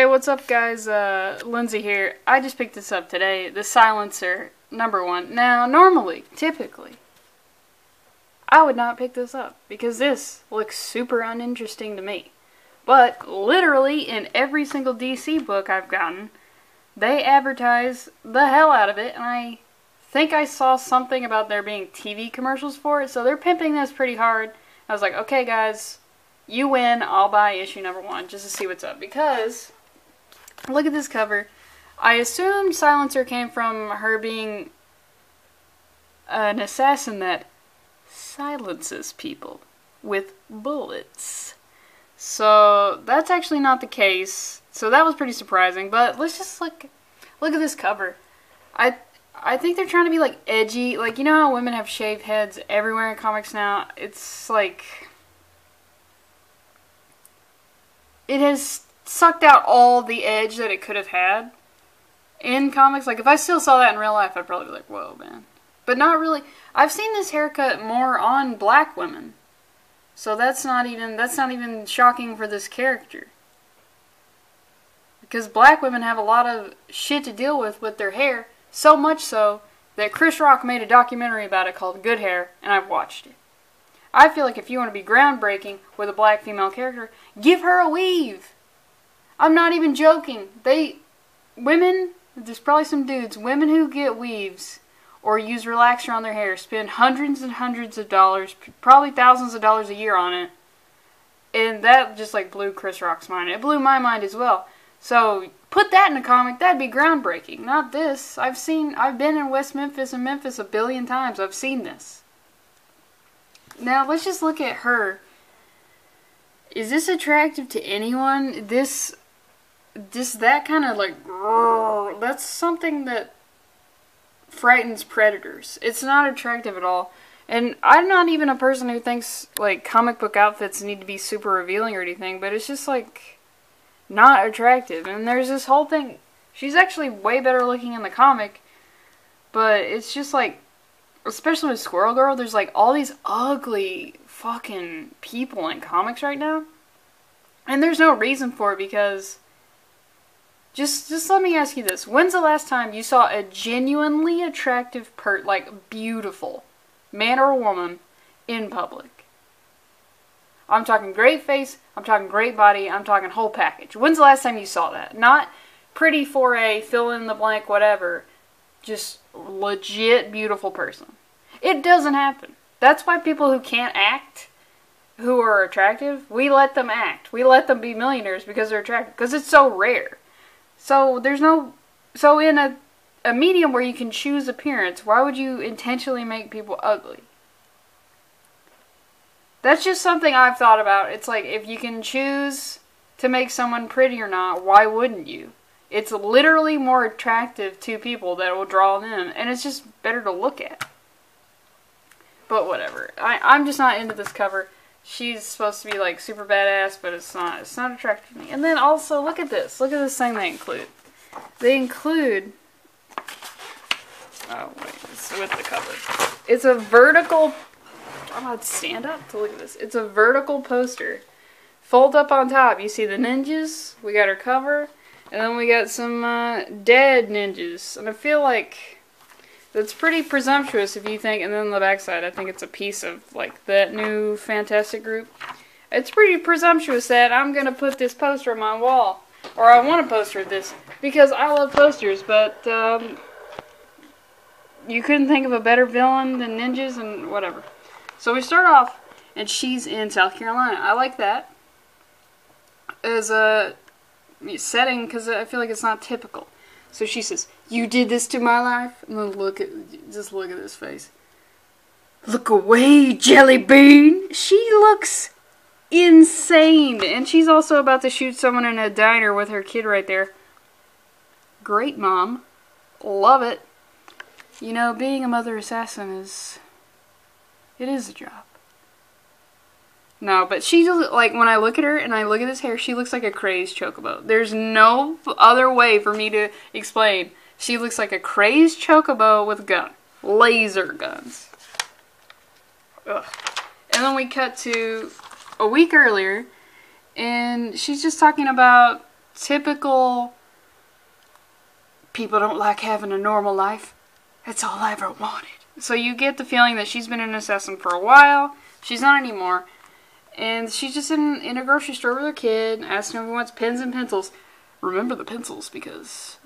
Hey, what's up guys? Lindsay here. I just picked this up today. The Silencer #1. Now, normally, typically, I would not pick this up because this looks super uninteresting to me. But, literally, in every single DC book I've gotten, they advertise the hell out of it, and I think I saw something about there being TV commercials for it, so they're pimping this pretty hard. I was like, okay guys, you win, I'll buy issue #1 just to see what's up, because look at this cover. I assumed Silencer came from her being an assassin that silences people with bullets. So that's actually not the case. So that was pretty surprising, but let's just look at this cover. I think they're trying to be like edgy, like you know how women have shaved heads everywhere in comics now? It's like it has sucked out all the edge that it could have had in comics. Like, if I still saw that in real life, I'd probably be like, whoa, man. But not really. I've seen this haircut more on black women. So that's not even shocking for this character. Because black women have a lot of shit to deal with their hair. So much so that Chris Rock made a documentary about it called Good Hair, and I've watched it. I feel like if you want to be groundbreaking with a black female character, give her a weave. I'm not even joking. Women, there's probably some dudes, women who get weaves or use relaxer on their hair spend hundreds and hundreds of dollars, probably thousands of dollars a year on it. And that just like blew Chris Rock's mind. It blew my mind as well. So put that in a comic, that'd be groundbreaking. Not this. I've been in West Memphis and Memphis a billion times. I've seen this. Now let's just look at her. Is this attractive to anyone? That kind of like, that's something that frightens predators. It's not attractive at all. And I'm not even a person who thinks like comic book outfits need to be super revealing or anything, but it's just like not attractive. And there's this whole thing. She's actually way better looking in the comic, but it's just like, especially with Squirrel Girl, there's like all these ugly fucking people in comics right now. And there's no reason for it because just let me ask you this. When's the last time you saw a genuinely attractive like beautiful man or woman in public? I'm talking great face, I'm talking great body, I'm talking whole package. When's the last time you saw that? Not pretty for a fill in the blank whatever. Just legit beautiful person. It doesn't happen. That's why people who can't act, who are attractive, we let them act. We let them be millionaires because they're attractive. Because it's so rare. So in a medium where you can choose appearance, why would you intentionally make people ugly? That's just something I've thought about. It's like, if you can choose to make someone pretty or not, why wouldn't you? It's literally more attractive to people that will draw them, and it's just better to look at. But whatever. I'm just not into this cover. She's supposed to be like super badass, but it's not. It's not attractive to me. And then also, look at this. Look at this thing they include. They include... Oh, wait. It's with the cover. It's a vertical... I'm about to stand up to look at this. It's a vertical poster. Fold up on top. You see the ninjas. We got our cover. And then we got some dead ninjas. And I feel like that's pretty presumptuous if you think, and then the backside, I think it's a piece of like that new Fantastic group. It's pretty presumptuous that I'm going to put this poster on my wall. Or I want a poster of this. Because I love posters, but you couldn't think of a better villain than ninjas and whatever. So we start off, and she's in South Carolina. I like that as a setting because I feel like it's not typical. So she says, "You did this to my life?" And then just look at this face. "Look away, Jelly Bean." She looks insane. And she's also about to shoot someone in a diner with her kid right there. Great mom. Love it. You know, being a mother assassin it is a job. No, but she just, like, when I look at her and I look at this hair, she looks like a crazed chocobo. There's no other way for me to explain. She looks like a crazed chocobo with a gun. Laser guns. Ugh. And then we cut to a week earlier, and she's just talking about typical people don't like having a normal life. That's all I ever wanted. So you get the feeling that she's been an assassin for a while. She's not anymore. And she's just in a grocery store with her kid, asking if he wants pens and pencils. Remember the pencils, because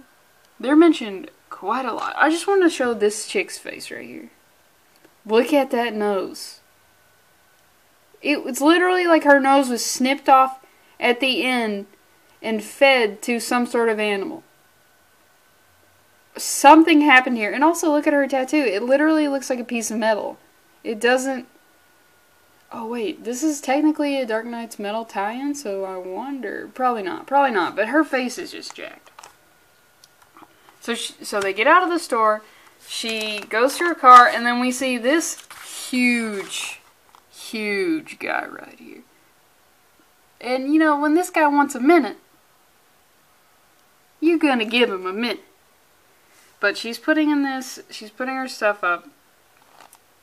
they're mentioned quite a lot. I just want to show this chick's face right here. Look at that nose. It's literally like her nose was snipped off at the end and fed to some sort of animal. Something happened here. And also look at her tattoo. It literally looks like a piece of metal. It doesn't... Oh wait, this is technically a Dark Knight's Metal tie-in, so I wonder... Probably not, but her face is just jacked. So they get out of the store, she goes to her car, and then we see this huge guy right here. And you know, when this guy wants a minute, you're gonna give him a minute. But she's putting her stuff up,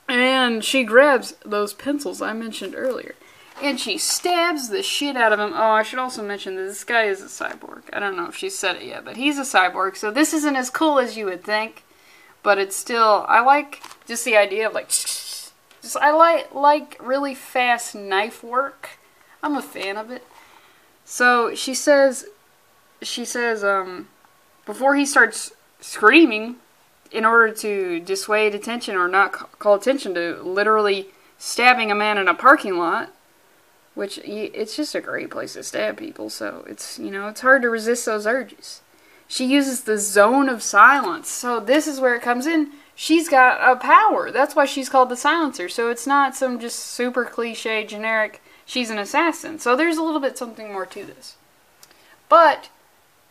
and she grabs those pencils I mentioned earlier, and she stabs the shit out of him. Oh, I should also mention that this guy is a cyborg. I don't know if she said it yet, but he's a cyborg, so this isn't as cool as you would think, but it's still, I like just the idea of like, I like really fast knife work. I'm a fan of it. So she says, before he starts screaming, in order to dissuade attention or not call attention to literally stabbing a man in a parking lot, which it's just a great place to stab people, so it's, you know, it's hard to resist those urges. She uses the zone of silence, so this is where it comes in. She's got a power. That's why she's called the Silencer, so it's not some just super cliche, generic, she's an assassin. So there's a little bit something more to this. But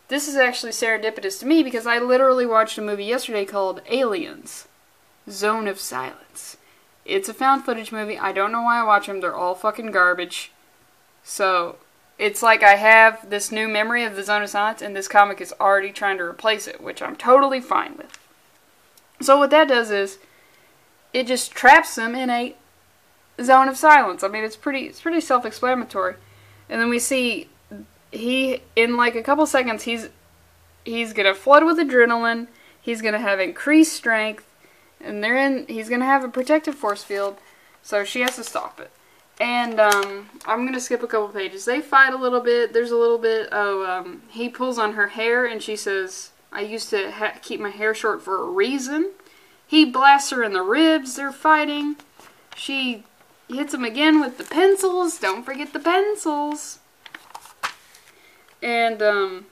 this is actually serendipitous to me because I literally watched a movie yesterday called Aliens, Zone of Silence. It's a found footage movie. I don't know why I watch them. They're all fucking garbage. So it's like I have this new memory of the Zone of Silence and this comic is already trying to replace it, which I'm totally fine with. So what that does is it just traps them in a zone of silence. I mean, it's pretty self-explanatory. And then we see in like a couple seconds, he's gonna flood with adrenaline, he's gonna have increased strength, and he's gonna have a protective force field, so she has to stop it. And I'm gonna skip a couple pages. They fight a little bit. There's a little bit of he pulls on her hair, and she says, "I used to keep my hair short for a reason." He blasts her in the ribs. They're fighting. She hits him again with the pencils. Don't forget the pencils. And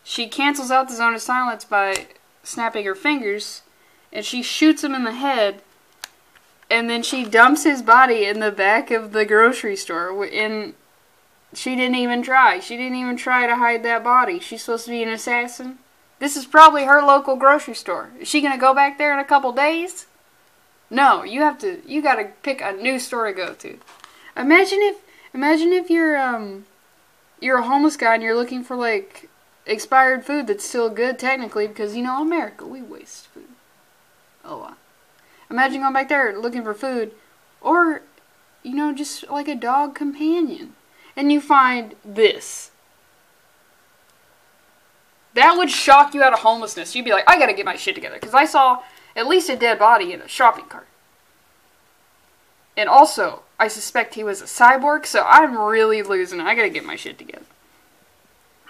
she cancels out the zone of silence by snapping her fingers, and she shoots him in the head, and then she dumps his body in the back of the grocery store. And she didn't even try. She didn't even try to hide that body. She's supposed to be an assassin. This is probably her local grocery store. Is she gonna go back there in a couple days? No, you gotta pick a new store to go to. Imagine if you're a homeless guy and you're looking for, like, expired food that's still good, technically, because, you know, America, we waste food a lot. Imagine going back there looking for food, or, you know, just like a dog companion, and you find this. That would shock you out of homelessness. You'd be like, I gotta get my shit together, because I saw at least a dead body in a shopping cart. And also, I suspect he was a cyborg, so I'm really losing it. I gotta get my shit together.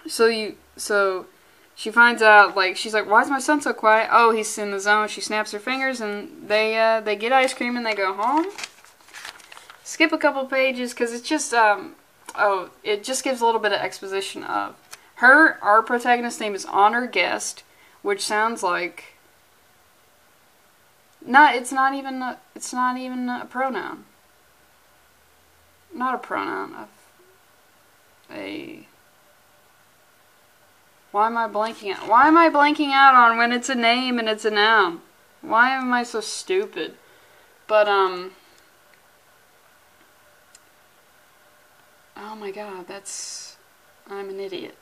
So she finds out, like, she's like, why is my son so quiet? Oh, he's in the zone. She snaps her fingers, and they get ice cream, and they go home. Skip a couple pages, because it's just, it just gives a little bit of exposition of our protagonist's name is Honor Guest, which sounds like, it's not even a pronoun. Not a pronoun. Why am I blanking out? Why am I blanking out on when it's a name and it's a noun? Why am I so stupid? But, oh my god, I'm an idiot.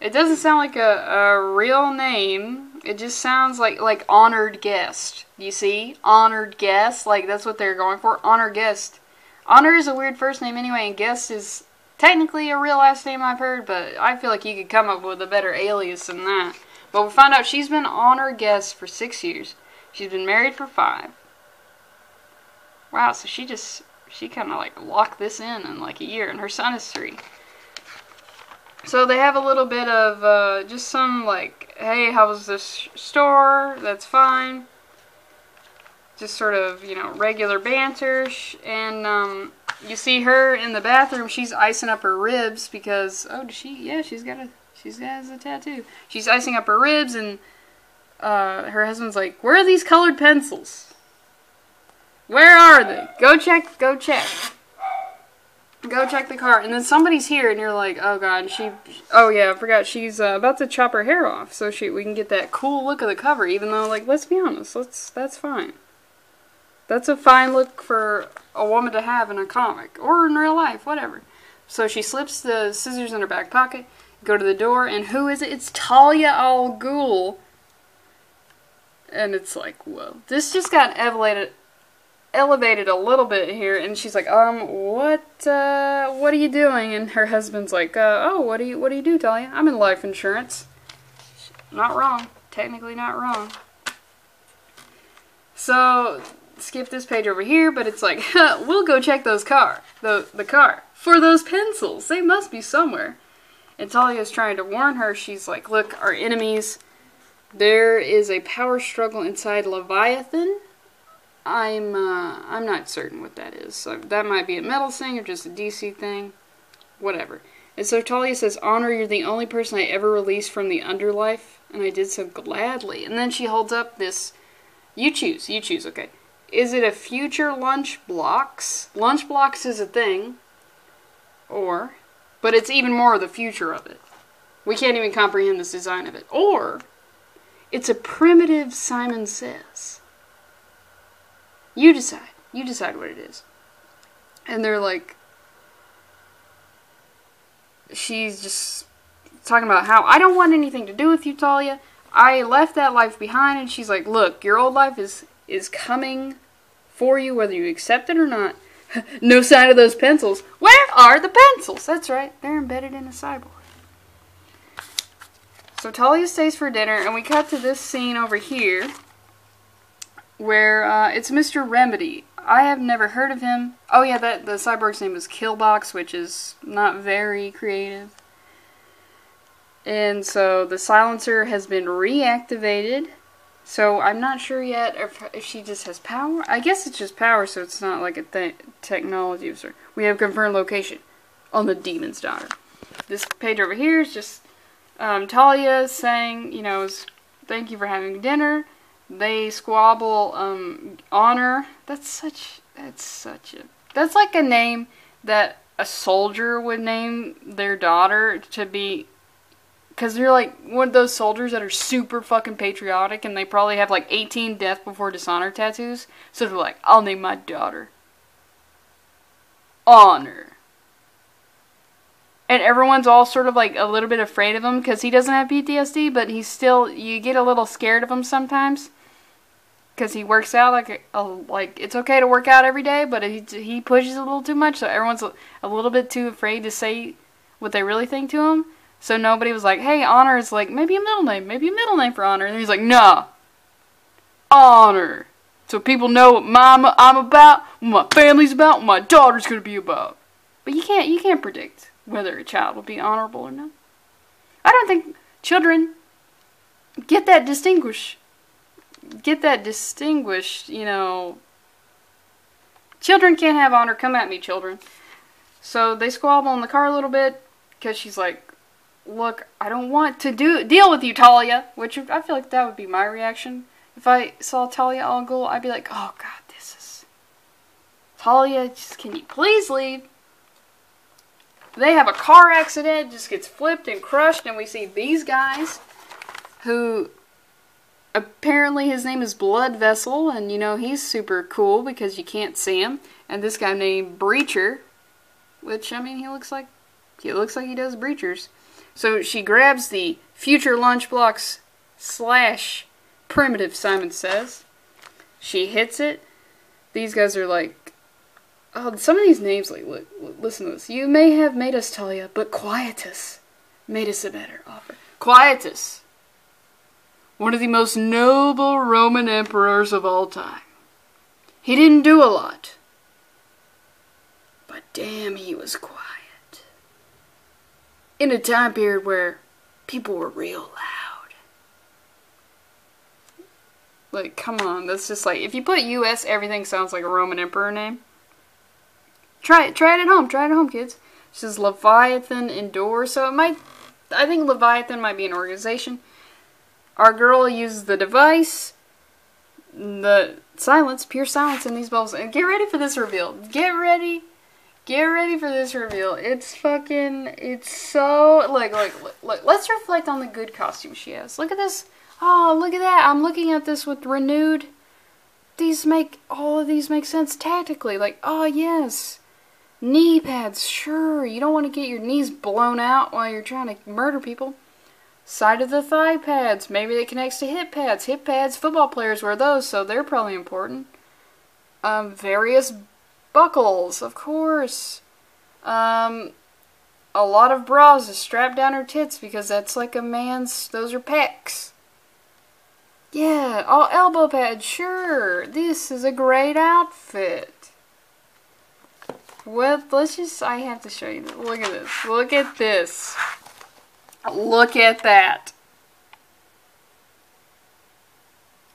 It doesn't sound like a real name. It just sounds like honored guest. You see? Honored guest. Like, that's what they're going for. Honor guest. Honor is a weird first name anyway, and guest is technically a real last name I've heard, but I feel like you could come up with a better alias than that. But we find out she's been honor guest for 6 years. She's been married for 5. Wow, so she kind of like locked this in like a year, and her son is 3. So they have a little bit of just some like, hey, how was this store? That's fine. Just sort of, you know, regular banter. And you see her in the bathroom. She's icing up her ribs because, oh, does she? Yeah, she has a tattoo. She's icing up her ribs, and her husband's like, where are these colored pencils? Where are they? Go check. Go check. Go check the car. And then somebody's here, and you're like, oh god, oh yeah, I forgot, she's about to chop her hair off so we can get that cool look of the cover, even though, like, let's be honest, that's fine. That's a fine look for a woman to have in a comic, or in real life, whatever. So she slips the scissors in her back pocket, go to the door, and who is it? It's Talia al Ghul. And it's like, whoa. This just got elevated a little bit here, and she's like, what are you doing? And her husband's like, oh, what do you do, Talia? I'm in life insurance. Not wrong. Technically not wrong. So, skip this page over here, but it's like, we'll go check the car. For those pencils. They must be somewhere. And Talia's trying to warn her. She's like, look, our enemies, there is a power struggle inside Leviathan. I'm not certain what that is. So that might be a metal thing or just a DC thing. Whatever. And so Talia says, Honor, you're the only person I ever released from the underlife, and I did so gladly. And then she holds up this, you choose, okay. Is it a future lunchbox? Lunchbox is a thing. But it's even more of the future of it. We can't even comprehend this design of it. Or, it's a primitive Simon Says. You decide. You decide what it is. And they're like, she's just talking about how, I don't want anything to do with you, Talia. I left that life behind. And she's like, look, your old life is coming for you, whether you accept it or not. No sign of those pencils. Where are the pencils? That's right. They're embedded in a cyborg. So Talia stays for dinner, and we cut to this scene over here, where it's Mr. Remedy. I have never heard of him. Oh yeah, the cyborg's name is Killbox, which is not very creative. And so the silencer has been reactivated. So I'm not sure yet if she just has power. I guess it's just power, so it's not like a technology user. We have confirmed location on the Demon's Daughter. This page over here is just Talia saying, you know, thank you for having dinner. They squabble, Honor. That's like a name that a soldier would name their daughter to be, because they're like one of those soldiers that are super fucking patriotic, and they probably have like 18 death before dishonor tattoos. So they're like, I'll name my daughter Honor. And everyone's all sort of like a little bit afraid of him because he doesn't have PTSD, but he's still, you get a little scared of him sometimes. Because he works out like it's okay to work out every day, but he pushes a little too much, so everyone's a little bit too afraid to say what they really think to him. So nobody was like, hey, Honor is like, maybe a middle name for Honor. And he's like, nah, Honor. So people know what I'm about, what my family's about, what my daughter's going to be about. But you can't predict whether a child will be honorable or not. I don't think children get that distinguished, you know. Children can't have honor. Come at me, children. So they squabble in the car a little bit because she's like, look, I don't want to deal with you, Talia. Which I feel like that would be my reaction. If I saw Talia al Ghul, I'd be like, oh god, this is Talia, just can you please leave? They have a car accident, just gets flipped and crushed, and we see these guys who apparently his name is Blood Vessel, and you know he's super cool because you can't see him. And this guy named Breacher, which I mean he looks like he does breachers. So she grabs the future lunchbox / primitive Simon Says. She hits it. These guys are like, Oh, some of these names, like, listen to this. You may have made us, Talia, but Quietus made us a better offer. Quietus, one of the most noble Roman emperors of all time. He didn't do a lot, but damn, he was quiet. In a time period where people were real loud. Like, come on, that's just like, if you put US, everything sounds like a Roman emperor name. Try it at home, kids. This is Leviathan Endure, so it might, I think Leviathan might be an organization. Our girl uses the device, the silence, pure silence in these bubbles, and get ready for this reveal. Get ready for this reveal. It's fucking, it's so, like, let's reflect on the good costume she has. Look at this. Oh, look at that. I'm looking at this with renewed, all of these make sense tactically. Like, oh yes. Knee pads, sure. You don't want to get your knees blown out while you're trying to murder people. Side of the thigh pads. Maybe it connects to hip pads. Hip pads, football players wear those, so they're probably important. Various buckles, of course. A lot of bras to strap down her tits because that's like a man's, those are pecs. Yeah, all elbow pads, sure. This is a great outfit. Well, I have to show you this. Look at this. Look at this. Look at that.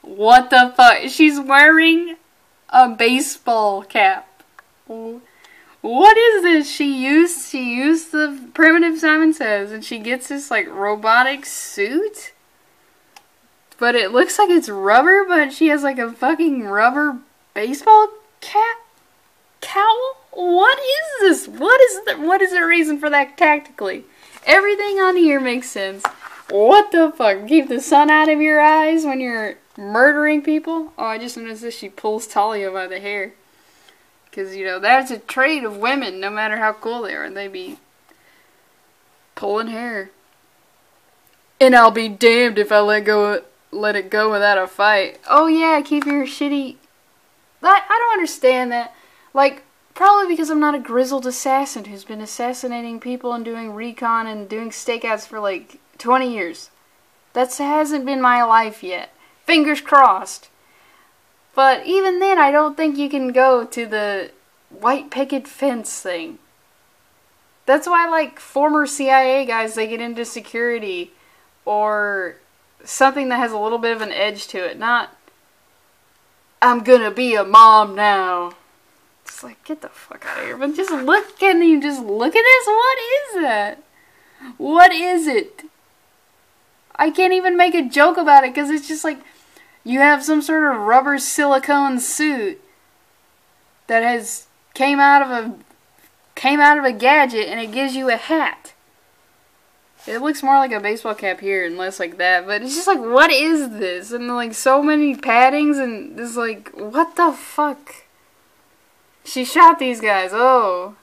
What the fuck? She's wearing a baseball cap. What is this? She used the primitive Simon Says, and she gets this like robotic suit. But it looks like it's rubber, but she has like a fucking rubber baseball cap? Cowl? What is this? What is the reason for that tactically? Everything on here makes sense. What the fuck? Keep the sun out of your eyes when you're murdering people? Oh, I just noticed this. She pulls Talia by the hair. Because, you know, that's a trait of women, no matter how cool they are. They be pulling hair. And I'll be damned if I let it go without a fight. Oh yeah, keep your shitty... I don't understand that. Like, probably because I'm not a grizzled assassin who's been assassinating people and doing recon and doing stakeouts for like 20 years. That hasn't been my life yet. Fingers crossed. But even then, I don't think you can go to the white picket fence thing. That's why, like, former CIA guys, they get into security or something that has a little bit of an edge to it. Not, I'm gonna be a mom now. It's like, get the fuck out of here. But just look, can you just look at this? What is that? What is it? I can't even make a joke about it because it's just like, you have some sort of rubber silicone suit that came out of a gadget and it gives you a hat. It looks more like a baseball cap here and less like that, but it's just like, what is this? And like so many paddings and it's like, what the fuck? She shot these guys, oh.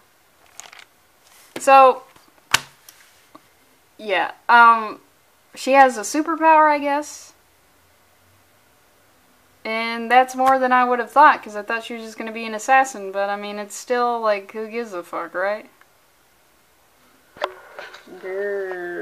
So, yeah, she has a superpower, I guess. And that's more than I would have thought, because I thought she was just going to be an assassin, but I mean, it's still like, who gives a fuck, right? Grrr.